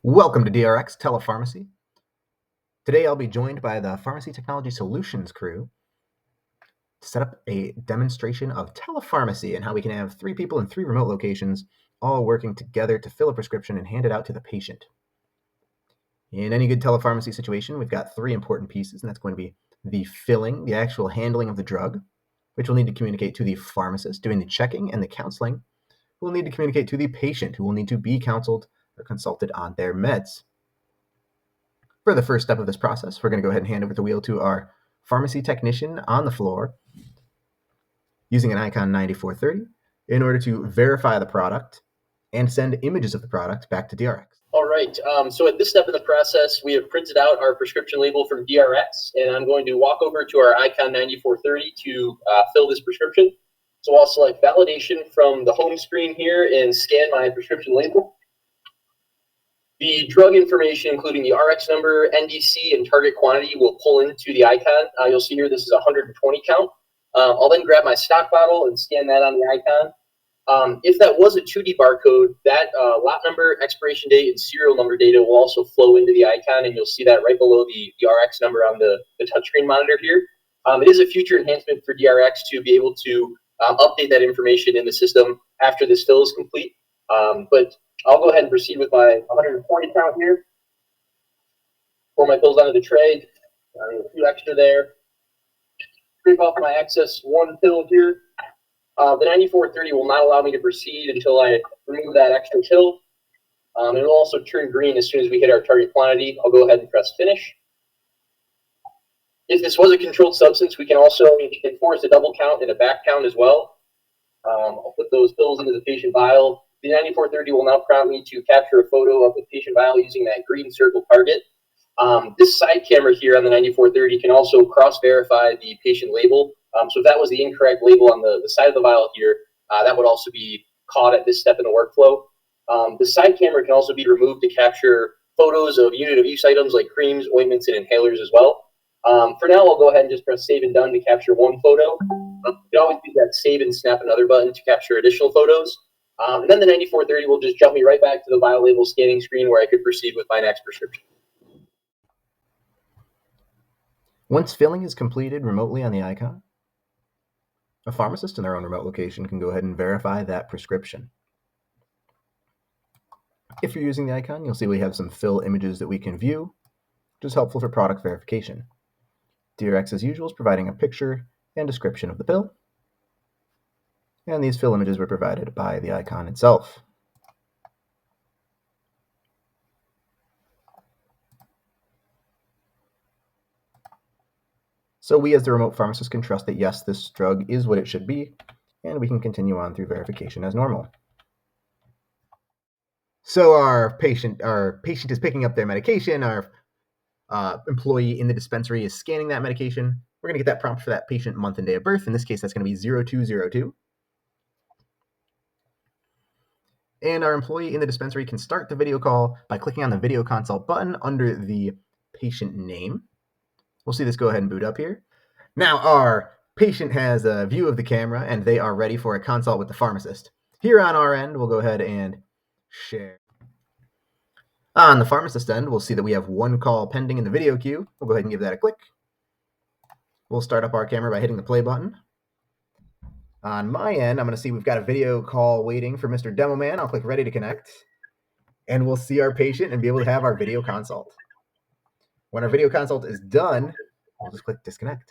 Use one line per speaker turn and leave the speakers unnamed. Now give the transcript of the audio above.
Welcome to DRX Telepharmacy. Today I'll be joined by the Pharmacy Technology Solutions crew to set up a demonstration of telepharmacy and how we can have 3 people in 3 remote locations all working together to fill a prescription and hand it out to the patient. In any good telepharmacy situation, we've got 3 important pieces, and that's going to be the filling, the actual handling of the drug, which will need to communicate to the pharmacist doing the checking and the counseling, who will need to communicate to the patient, who will need to be counseled or consulted on their meds. For the first step of this process, we're going to go ahead and hand over the wheel to our pharmacy technician on the floor using an Icon 9430 in order to verify the product and send images of the product back to DRX.
All right, so at this step in the process, we have printed out our prescription label from DRX, and I'm going to walk over to our Icon 9430 to fill this prescription. So I'll select validation from the home screen here and scan my prescription label. The drug information, including the RX number, NDC, and target quantity, will pull into the icon. You'll see here this is a 120 count. I'll then grab my stock bottle and scan that on the icon. If that was a 2D barcode, that lot number, expiration date, and serial number data will also flow into the icon, and you'll see that right below the RX number on the touchscreen monitor here. It is a future enhancement for DRX to be able to update that information in the system after this fill is complete. But I'll go ahead and proceed with my 140 count here. Pour my pills onto the tray. A few extra there. Scrape off my excess 1 pill here. The 9430 will not allow me to proceed until I remove that extra pill. It will also turn green as soon as we hit our target quantity. I'll go ahead and press finish. If this was a controlled substance, we can also enforce a double count and a back count as well. I'll put those pills into the patient vial. The 9430 will now prompt me to capture a photo of the patient vial using that green circle target. This side camera here on the 9430 can also cross-verify the patient label. So if that was the incorrect label on the side of the vial here, that would also be caught at this step in the workflow. The side camera can also be removed to capture photos of unit of use items like creams, ointments, and inhalers as well. For now, I'll go ahead and just press save and done to capture 1 photo. You can always use that save and snap another button to capture additional photos. And then the 9430 will just jump me right back to the vial label scanning screen where I could proceed with my next prescription.
Once filling is completed remotely on the icon, a pharmacist in their own remote location can go ahead and verify that prescription. If you're using the icon, you'll see we have some fill images that we can view, which is helpful for product verification. DRX, as usual, is providing a picture and description of the pill, and these fill images were provided by the icon itself. So we as the remote pharmacist can trust that yes, this drug is what it should be, and we can continue on through verification as normal. So our patient is picking up their medication, our employee in the dispensary is scanning that medication. We're going to get that prompt for that patient month and day of birth. In this case, that's going to be 0202. And our employee in the dispensary can start the video call by clicking on the video consult button under the patient name. We'll see this go ahead and boot up here. Now our patient has a view of the camera and they are ready for a consult with the pharmacist. Here on our end, we'll go ahead and share. On the pharmacist end, we'll see that we have 1 call pending in the video queue. We'll go ahead and give that a click. We'll start up our camera by hitting the play button. On my end, I'm going to see we've got a video call waiting for Mr. Demo Man. I'll click ready to connect, and we'll see our patient and be able to have our video consult. When our video consult is done, I'll just click disconnect.